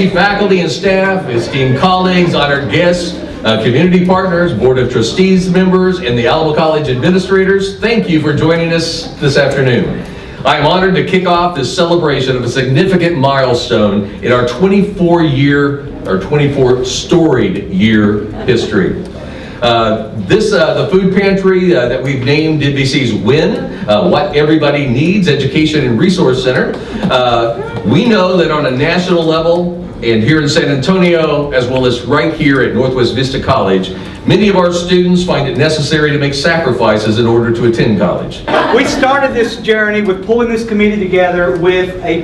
faculty and staff, esteemed colleagues, honored guests, community partners, Board of Trustees members, and the Alamo College administrators, thank you for joining us this afternoon. I'm honored to kick off this celebration of a significant milestone in our 24-storied year history. The food pantry that we've named NBC's WIN, What Everybody Needs Education and Resource Center. We know that on a national level and here in San Antonio, as well as right here at Northwest Vista College, many of our students find it necessary to make sacrifices in order to attend college. We started this journey with pulling this committee together with a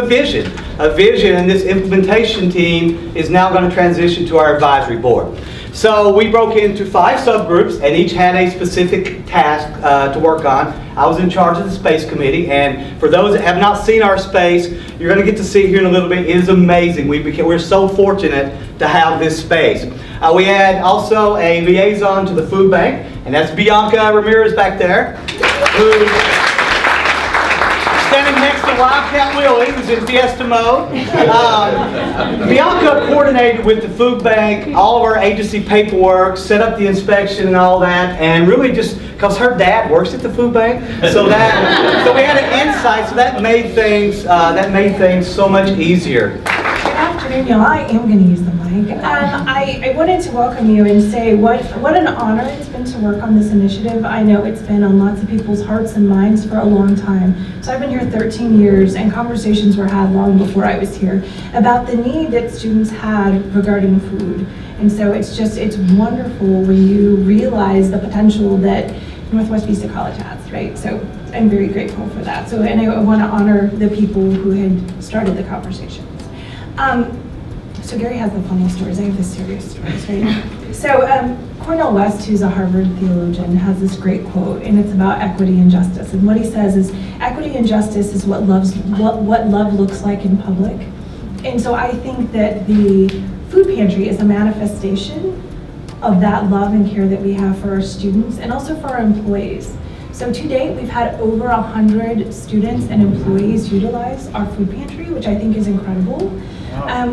vision, and this implementation team is now going to transition to our advisory board. So we broke into 5 subgroups, and each had a specific task to work on. I was in charge of the space committee, and for those that have not seen our space, you're going to get to see it here in a little bit. It is amazing. We're so fortunate to have this space. We had also a liaison to the food bank, and that's Bianca Ramirez back there, who standing next to Wildcat Willie, who's in fiesta mode. Bianca coordinated with the food bank all of our agency paperwork, set up the inspection and all that, and really just because her dad works at the food bank, so we had an insight, so that made things so much easier. Good afternoon, y'all. I am going to use the mic. I wanted to welcome you and say what an honor it's been to work on this initiative. I know it's been on lots of people's hearts and minds for a long time. So I've been here 13 years, and conversations were had long before I was here about the need that students had regarding food. And so it's wonderful when you realize the potential that Northwest Vista College has, right? So I'm very grateful for that. So, and I want to honor the people who had started the conversations. So Gary has the funny stories. I have the serious stories, right? So Cornel West, who's a Harvard theologian, has this great quote, and it's about equity and justice. And what he says is, equity and justice is what love looks like in public. And so I think that the food pantry is a manifestation of that love and care that we have for our students and also for our employees. So to date, we've had over 100 students and employees utilize our food pantry, which I think is incredible.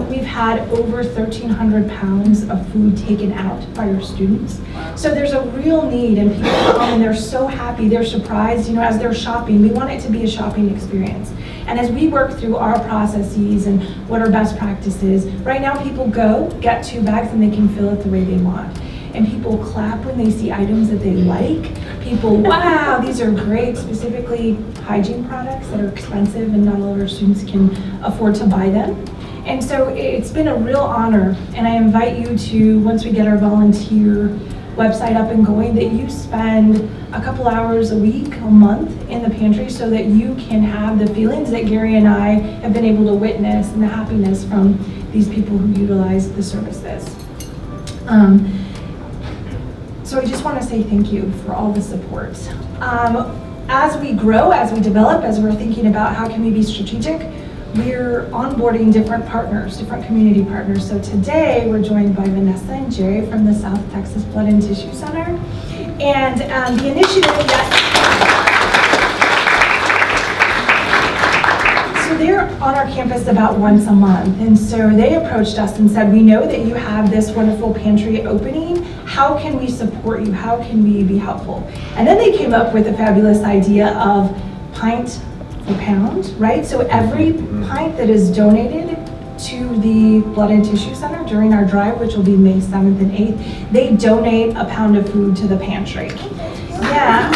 We've had over 1,300 pounds of food taken out by our students. So there's a real need, and people come and they're so happy, they're surprised, as they're shopping. We want it to be a shopping experience. And as we work through our processes and what our best practices, right now people go, get 2 bags, and they can fill it the way they want. And people clap when they see items that they like. People, wow, these are great, specifically hygiene products that are expensive and not all of our students can afford to buy them. And so it's been a real honor, and I invite you to, once we get our volunteer website up and going, that you spend a couple hours a week, a month in the pantry so that you can have the feelings that Gary and I have been able to witness and the happiness from these people who utilize the services. So I just want to say thank you for all the support. As we grow, as we develop, as we're thinking about how can we be strategic, we're onboarding different partners, different community partners. So today we're joined by Vanessa and Jerry from the South Texas Blood and Tissue Center. And the initiative, so they're on our campus about once a month. And so they approached us and said, we know that you have this wonderful pantry opening. How can we support you? How can we be helpful? And then they came up with a fabulous idea of pint per pound, right? So every pint that is donated to the Blood and Tissue Center during our drive, which will be May 7th and 8th, they donate a pound of food to the pantry. Yeah.